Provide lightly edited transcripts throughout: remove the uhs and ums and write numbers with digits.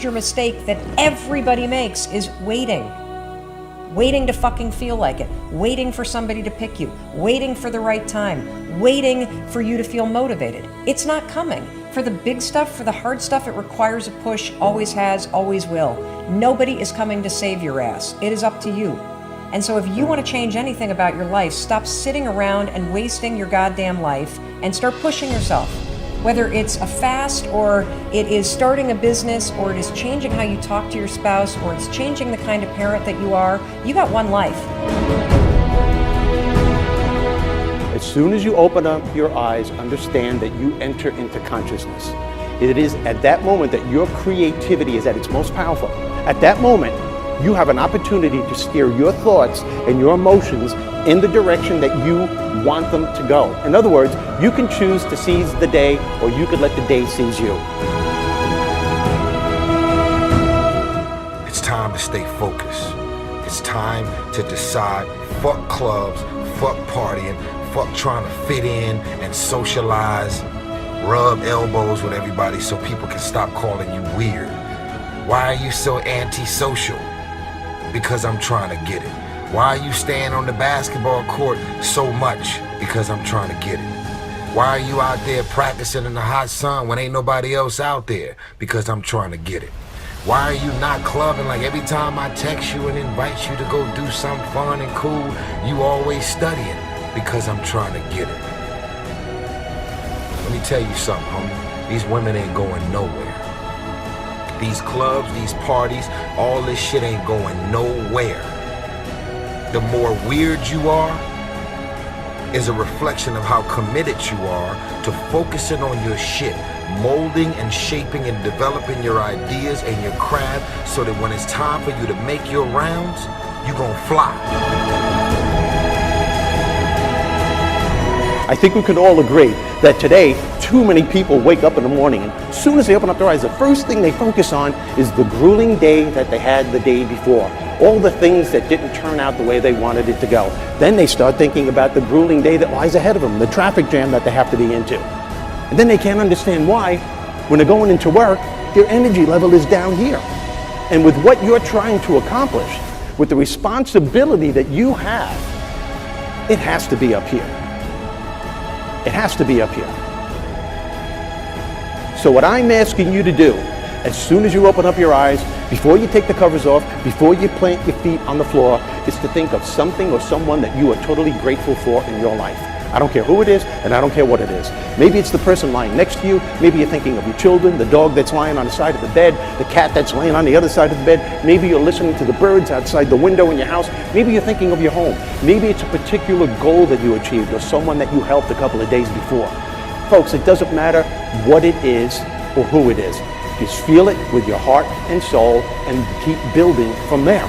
major mistake that everybody makes is waiting. Waiting to fucking feel like it. Waiting for somebody to pick you. Waiting for the right time. Waiting for you to feel motivated. It's not coming. For the big stuff, for the hard stuff, it requires a push, always has, always will. Nobody is coming to save your ass. It is up to you. And so if you want to change anything about your life, stop sitting around and wasting your goddamn life and start pushing yourself. Whether it's a fast, or it is starting a business, or it is changing how you talk to your spouse, or it's changing the kind of parent that you are, you got one life. As soon as you open up your eyes, understand that you enter into consciousness. It is at that moment that your creativity is at its most powerful. At that moment, you have an opportunity to steer your thoughts and your emotions in the direction that you want them to go. In other words, you can choose to seize the day, or you could let the day seize you. It's time to stay focused. It's time to decide, fuck clubs, fuck partying, fuck trying to fit in and socialize, rub elbows with everybody so people can stop calling you weird. Why are you so antisocial? Because I'm trying to get it. Why are you staying on the basketball court so much? Because I'm trying to get it. Why are you out there practicing in the hot sun when ain't nobody else out there? Because I'm trying to get it. Why are you not clubbing? Like every time I text you and invite you to go do something fun and cool, you always studying. Because I'm trying to get it. Let me tell you something, homie. These women ain't going nowhere. These clubs, these parties, all this shit ain't going nowhere. The more weird you are is a reflection of how committed you are to focusing on your shit, molding and shaping and developing your ideas and your craft so that when it's time for you to make your rounds, you're gonna fly. I think we can all agree that today, too many people wake up in the morning, and as soon as they open up their eyes, the first thing they focus on is the grueling day that they had the day before. All the things that didn't turn out the way they wanted it to go. Then they start thinking about the grueling day that lies ahead of them, the traffic jam that they have to be into. And then they can't understand why, when they're going into work, their energy level is down here. And with what you're trying to accomplish, with the responsibility that you have, it has to be up here. It has to be up here. So what I'm asking you to do, as soon as you open up your eyes, before you take the covers off, before you plant your feet on the floor, is to think of something or someone that you are totally grateful for in your life. I don't care who it is, and I don't care what it is. Maybe it's the person lying next to you. Maybe you're thinking of your children, the dog that's lying on the side of the bed, the cat that's laying on the other side of the bed. Maybe you're listening to the birds outside the window in your house. Maybe you're thinking of your home. Maybe it's a particular goal that you achieved or someone that you helped a couple of days before. Folks, it doesn't matter what it is or who it is. Just feel it with your heart and soul and keep building from there.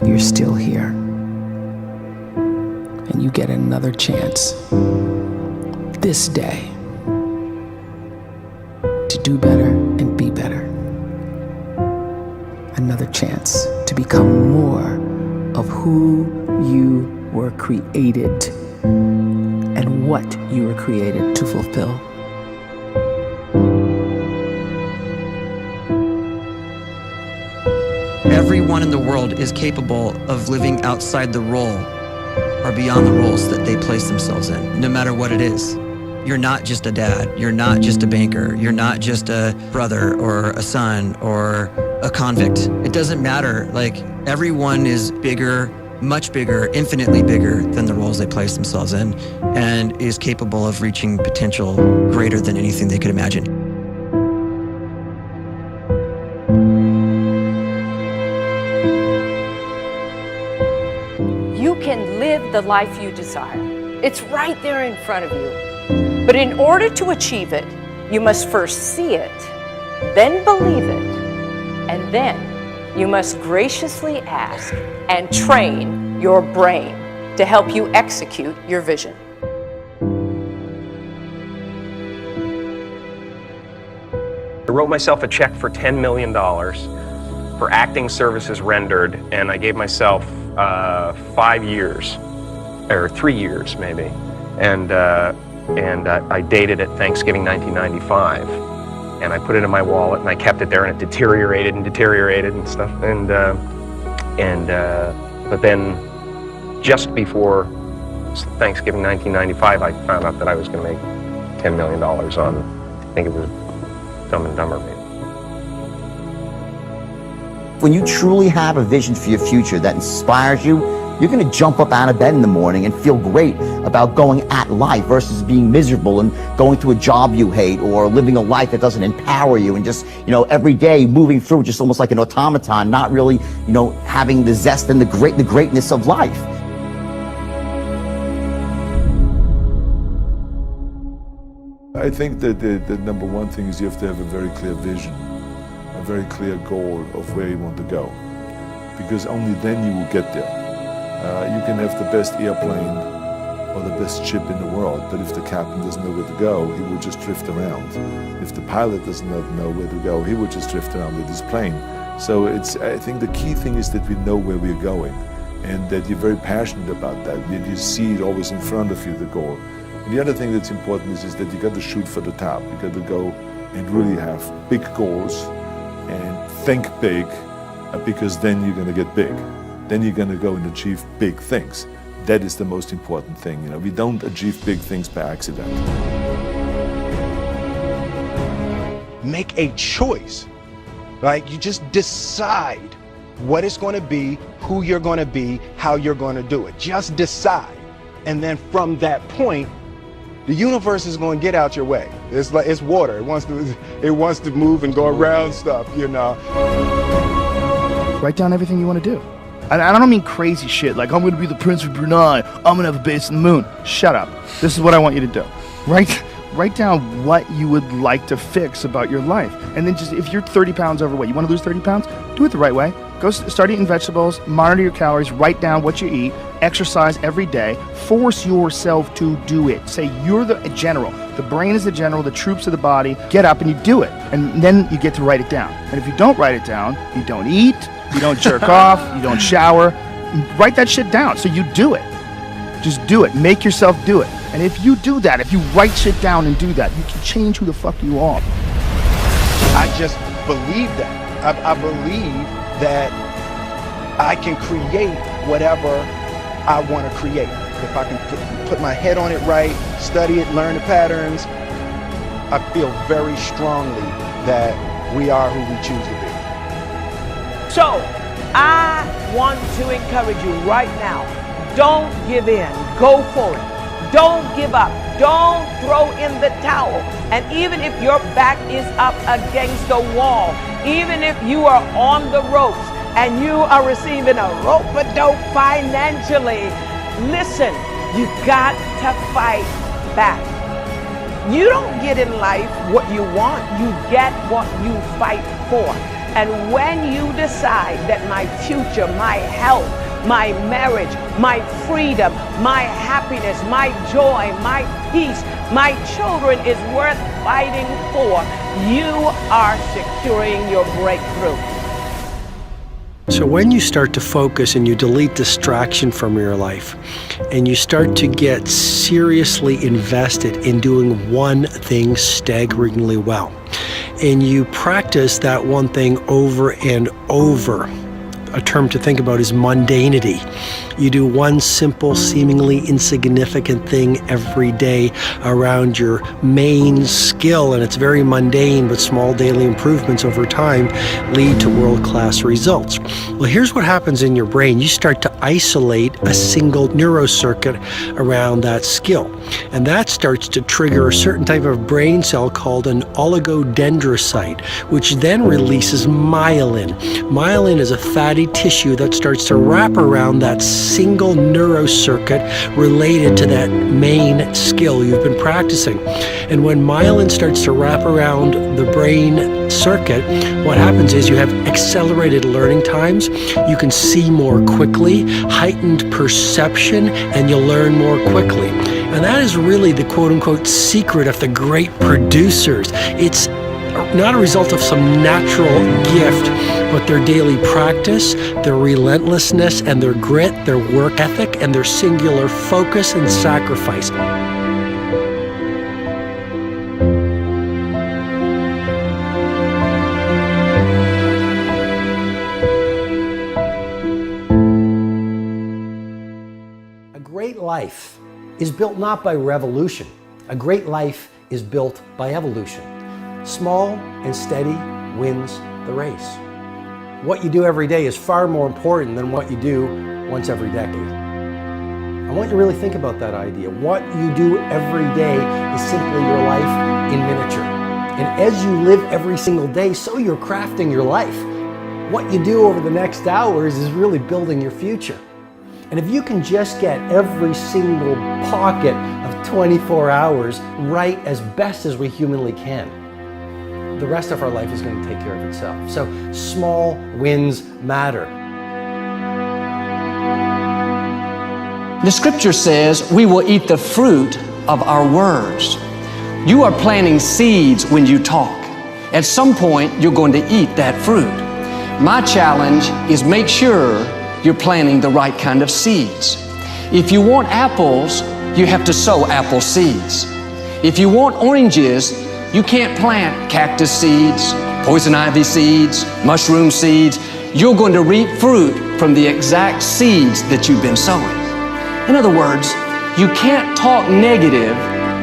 You're still here, and you get another chance this day to do better and be better. Another chance to become more of who you were created and what you were created to fulfill. Everyone in the world is capable of living outside the role or beyond the roles that they place themselves in, no matter what it is. You're not just a dad, you're not just a banker, you're not just a brother or a son or a convict. It doesn't matter. Like, everyone is bigger, much bigger, infinitely bigger than the roles they place themselves in, and is capable of reaching potential greater than anything they could imagine. You can live the life you desire. It's right there in front of you. But in order to achieve it, you must first see it, then believe it, and then you must graciously ask and train your brain to help you execute your vision. I wrote myself a check for $10 million for acting services rendered, and I gave myself 5 years, or 3 years maybe, and I dated it Thanksgiving 1995, and I put it in my wallet and I kept it there, and it deteriorated and stuff, but then just before Thanksgiving 1995, I found out that I was going to make $10 million on, I think it was Dumb and Dumber, maybe. When you truly have a vision for your future that inspires you, you're going to jump up out of bed in the morning and feel great about going at life versus being miserable and going to a job you hate or living a life that doesn't empower you and just, every day moving through just almost like an automaton, not really, having the zest and the greatness of life. I think that the number one thing is you have to have a very clear vision, a very clear goal of where you want to go, because only then you will get there. You can have the best airplane or the best ship in the world, but if the captain doesn't know where to go, he will just drift around. If the pilot doesn't know where to go, he will just drift around with his plane. So I think the key thing is that we know where we're going and that you're very passionate about that, that you see it always in front of you, the goal. And the other thing that's important is that you got to shoot for the top. You got to go and really have big goals and think big, because then you're going to get big. Then you're going to go and achieve big things. That is the most important thing. We don't achieve big things by accident. Make a choice. You just decide what it's going to be, who you're going to be, how you're going to do it. Just decide. And then from that point, the universe is going to get out your way. It's like it's water. It wants to move and go around stuff, Write down everything you want to do. And I don't mean crazy shit like I'm going to be the Prince of Brunei, I'm going to have a base on the moon. Shut up. This is what I want you to do. Write down what you would like to fix about your life. And then just, if you're 30 pounds overweight, you want to lose 30 pounds? Do it the right way. Go start eating vegetables, monitor your calories, write down what you eat, exercise every day, force yourself to do it. Say you're the general. The brain is the general, the troops of the body. Get up and you do it. And then you get to write it down. And if you don't write it down, you don't eat, you don't jerk off, you don't shower. Write that shit down so you do it. Just do it. Make yourself do it. And if you do that, if you write shit down and do that, you can change who the fuck you are. I just believe that. I believe that I can create whatever I want to create. If I can put my head on it right, study it, learn the patterns, I feel very strongly that we are who we choose to be. So, I want to encourage you right now, don't give in, go for it. Don't give up, don't throw in the towel. And even if your back is up against the wall, even if you are on the ropes and you are receiving a rope-a-dope financially, listen, you got to fight back. You don't get in life what you want, you get what you fight for. And when you decide that my future, my health, my marriage, my freedom, my happiness, my joy, my peace, my children is worth fighting for, you are securing your breakthrough. So when you start to focus and you delete distraction from your life and you start to get seriously invested in doing one thing staggeringly well, and you practice that one thing over and over, a term to think about is mundanity. You do one simple, seemingly insignificant thing every day around your main skill, and it's very mundane, but small daily improvements over time lead to world-class results. Well, here's what happens in your brain. You start to isolate a single neurocircuit around that skill, and that starts to trigger a certain type of brain cell called an oligodendrocyte, which then releases myelin. Myelin is a fatty tissue that starts to wrap around that single neurocircuit related to that main skill you've been practicing. And when myelin starts to wrap around the brain circuit, what happens is you have accelerated learning times, you can see more quickly, heightened perception, and you'll learn more quickly. And that is really the quote-unquote secret of the great producers. It's not a result of some natural gift. but their daily practice, their relentlessness and their grit, their work ethic, and their singular focus and sacrifice. A great life is built not by revolution. A great life is built by evolution. Small and steady wins the race. What you do every day is far more important than what you do once every decade. I want you to really think about that idea. What you do every day is simply your life in miniature. And as you live every single day, so you're crafting your life. What you do over the next hours is really building your future. And if you can just get every single pocket of 24 hours right as best as we humanly can, the rest of our life is going to take care of itself. So small wins matter. The scripture says we will eat the fruit of our words. You are planting seeds when you talk. At some point, you're going to eat that fruit. My challenge is make sure you're planting the right kind of seeds. If you want apples, you have to sow apple seeds. If you want oranges, you can't plant cactus seeds, poison ivy seeds, mushroom seeds. You're going to reap fruit from the exact seeds that you've been sowing. In other words, you can't talk negative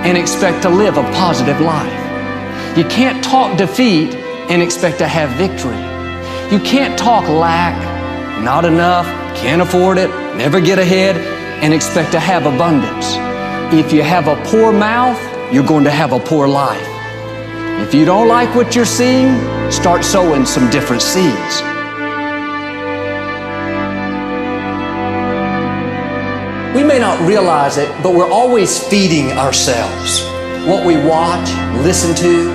and expect to live a positive life. You can't talk defeat and expect to have victory. You can't talk lack, not enough, can't afford it, never get ahead, and expect to have abundance. If you have a poor mouth, you're going to have a poor life. If you don't like what you're seeing, start sowing some different seeds. We may not realize it, but we're always feeding ourselves. What we watch, listen to,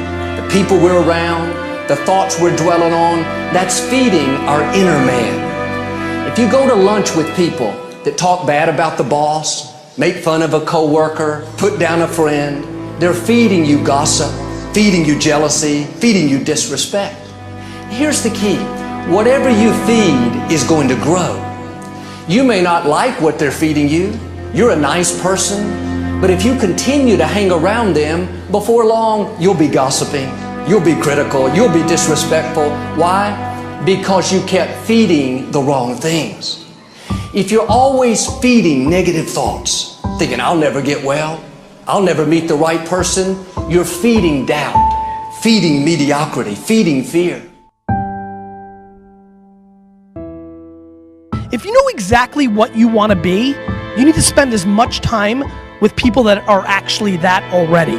the people we're around, the thoughts we're dwelling on, that's feeding our inner man. If you go to lunch with people that talk bad about the boss, make fun of a coworker, put down a friend, they're feeding you gossip, feeding you jealousy, feeding you disrespect. Here's the key. Whatever you feed is going to grow. You may not like what they're feeding you. You're a nice person. But if you continue to hang around them, before long, you'll be gossiping. You'll be critical. You'll be disrespectful. Why? Because you kept feeding the wrong things. If you're always feeding negative thoughts, thinking, I'll never get well, I'll never meet the right person, you're feeding doubt, feeding mediocrity, feeding fear. If you know exactly what you want to be, you need to spend as much time with people that are actually that already.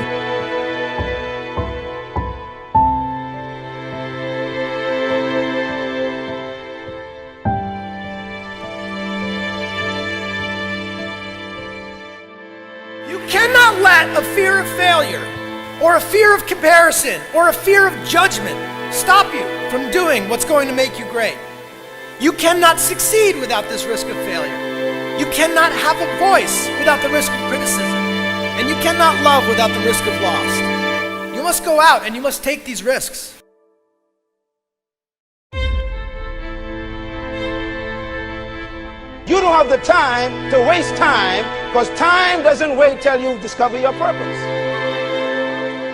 You cannot let a fear of failure, or a fear of comparison, or a fear of judgment stop you from doing what's going to make you great. You cannot succeed without this risk of failure. You cannot have a voice without the risk of criticism. And you cannot love without the risk of loss. You must go out and you must take these risks. You don't have the time to waste time, because time doesn't wait till you discover your purpose.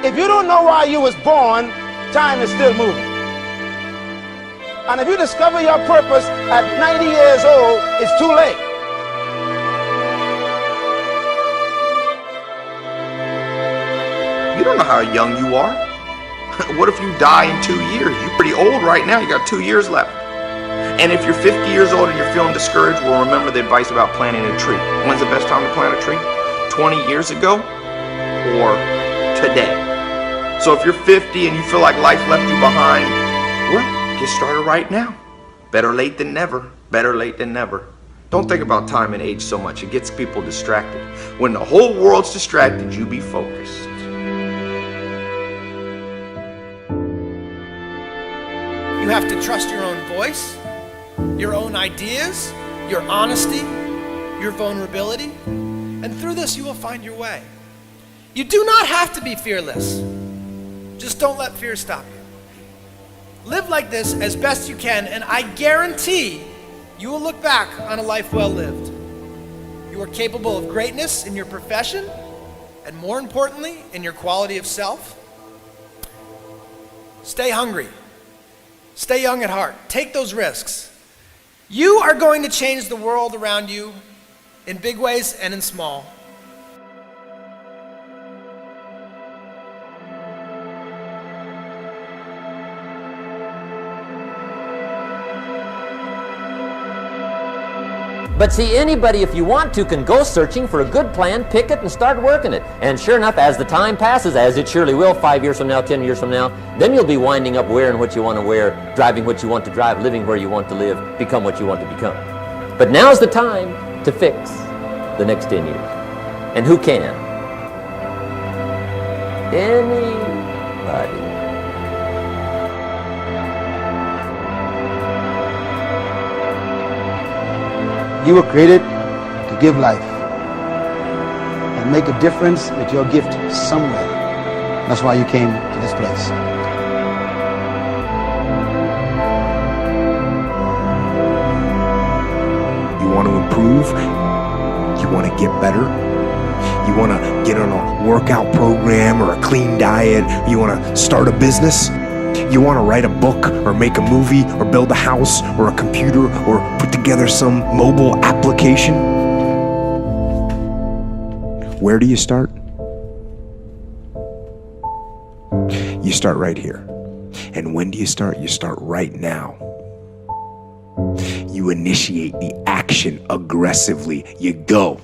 If you don't know why you was born, time is still moving. And if you discover your purpose at 90 years old, it's too late. You don't know how young you are. What if you die in 2 years? You're pretty old right now. You got 2 years left. And if you're 50 years old and you're feeling discouraged, well, remember the advice about planting a tree. When's the best time to plant a tree? 20 years ago or today? So if you're 50 and you feel like life left you behind, well, get started right now. Better late than never. Better late than never. Don't think about time and age so much. It gets people distracted. When the whole world's distracted, you be focused. You have to trust your own voice, your own ideas, your honesty, your vulnerability, and through this you will find your way. You do not have to be fearless. Just don't let fear stop you. Live like this as best you can, and I guarantee you will look back on a life well lived. You are capable of greatness in your profession, and more importantly, in your quality of self. Stay hungry. Stay young at heart. Take those risks. You are going to change the world around you in big ways and in small. But see, anybody, if you want to, can go searching for a good plan, pick it, and start working it. And sure enough, as the time passes, as it surely will 5 years from now, 10 years from now, then you'll be winding up wearing what you want to wear, driving what you want to drive, living where you want to live, become what you want to become. But now's the time to fix the next 10 years. And who can? Anybody. You were created to give life and make a difference with your gift somewhere. That's why you came to this place. You want to improve? You want to get better? You want to get on a workout program or a clean diet? You want to start a business? You want to write a book or make a movie or build a house or a computer or put together some mobile application? Where do you start? You start right here. And when do you start? You start right now. You initiate the action aggressively. You go.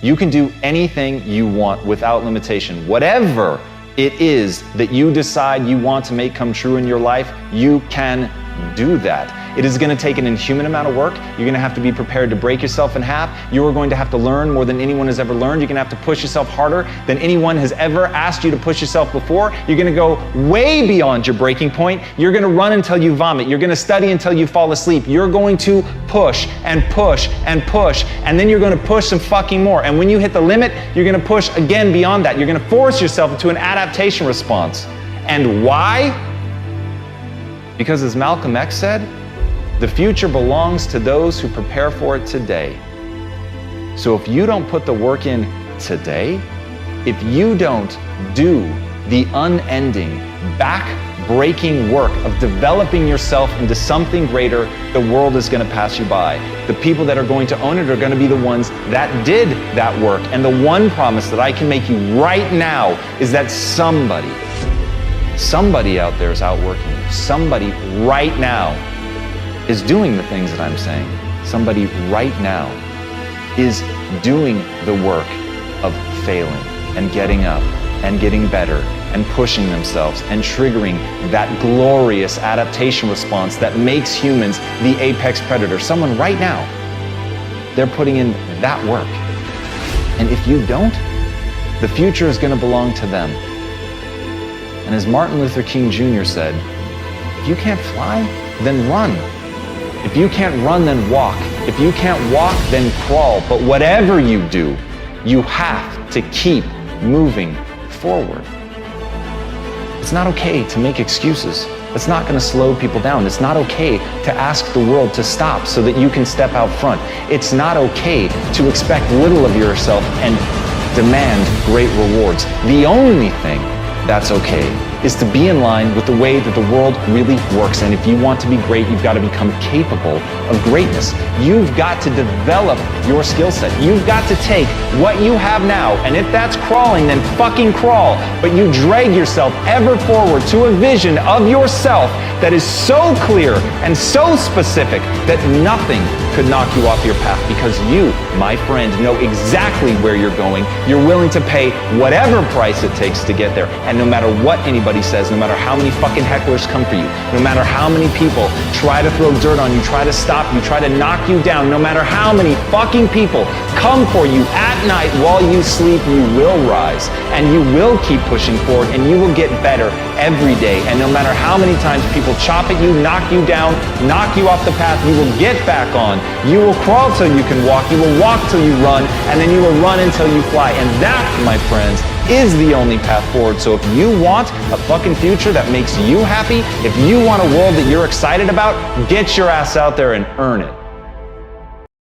You can do anything you want without limitation. Whatever it is that you decide you want to make come true in your life, you can do that. It is going to take an inhuman amount of work. You're going to have to be prepared to break yourself in half. You are going to have to learn more than anyone has ever learned. You're going to have to push yourself harder than anyone has ever asked you to push yourself before. You're going to go way beyond your breaking point. You're going to run until you vomit. You're going to study until you fall asleep. You're going to push and push and push, and then you're going to push some fucking more. And when you hit the limit, you're going to push again beyond that. You're going to force yourself into an adaptation response. And why? Because as Malcolm X said, the future belongs to those who prepare for it today. So if you don't put the work in today, if you don't do the unending, back-breaking work of developing yourself into something greater, the world is going to pass you by. The people that are going to own it are going to be the ones that did that work. And the one promise that I can make you right now is that somebody out there is outworking you. Somebody right now is doing the things that I'm saying. Somebody right now is doing the work of failing and getting up and getting better and pushing themselves and triggering that glorious adaptation response that makes humans the apex predator. Someone right now, they're putting in that work. And if you don't, the future is going to belong to them. And as Martin Luther King Jr. said, if you can't fly, then run. If you can't run, then walk. If you can't walk, then crawl. But whatever you do, you have to keep moving forward. It's not okay to make excuses. It's not going to slow people down. It's not okay to ask the world to stop so that you can step out front. It's not okay to expect little of yourself and demand great rewards. The only thing that's okay is to be in line with the way that the world really works. And if you want to be great, you've got to become capable of greatness. You've got to develop your skill set. You've got to take what you have now, and if that's crawling, then fucking crawl. But you drag yourself ever forward to a vision of yourself that is so clear and so specific that nothing could knock you off your path, because you, my friend, know exactly where you're going. You're willing to pay whatever price it takes to get there. And no matter what anybody says, no matter how many fucking hecklers come for you, no matter how many people try to throw dirt on you, try to stop you, try to knock you down, no matter how many fucking people come for you at night while you sleep, you will rise and you will keep pushing forward and you will get better every day. And no matter how many times people chop at you, knock you down, knock you off the path, you will get back on. You will crawl till you can walk, you will walk till you run, and then you will run until you fly. And that, my friends, is the only path forward. So if you want a fucking future that makes you happy, if you want a world that you're excited about, get your ass out there and earn it.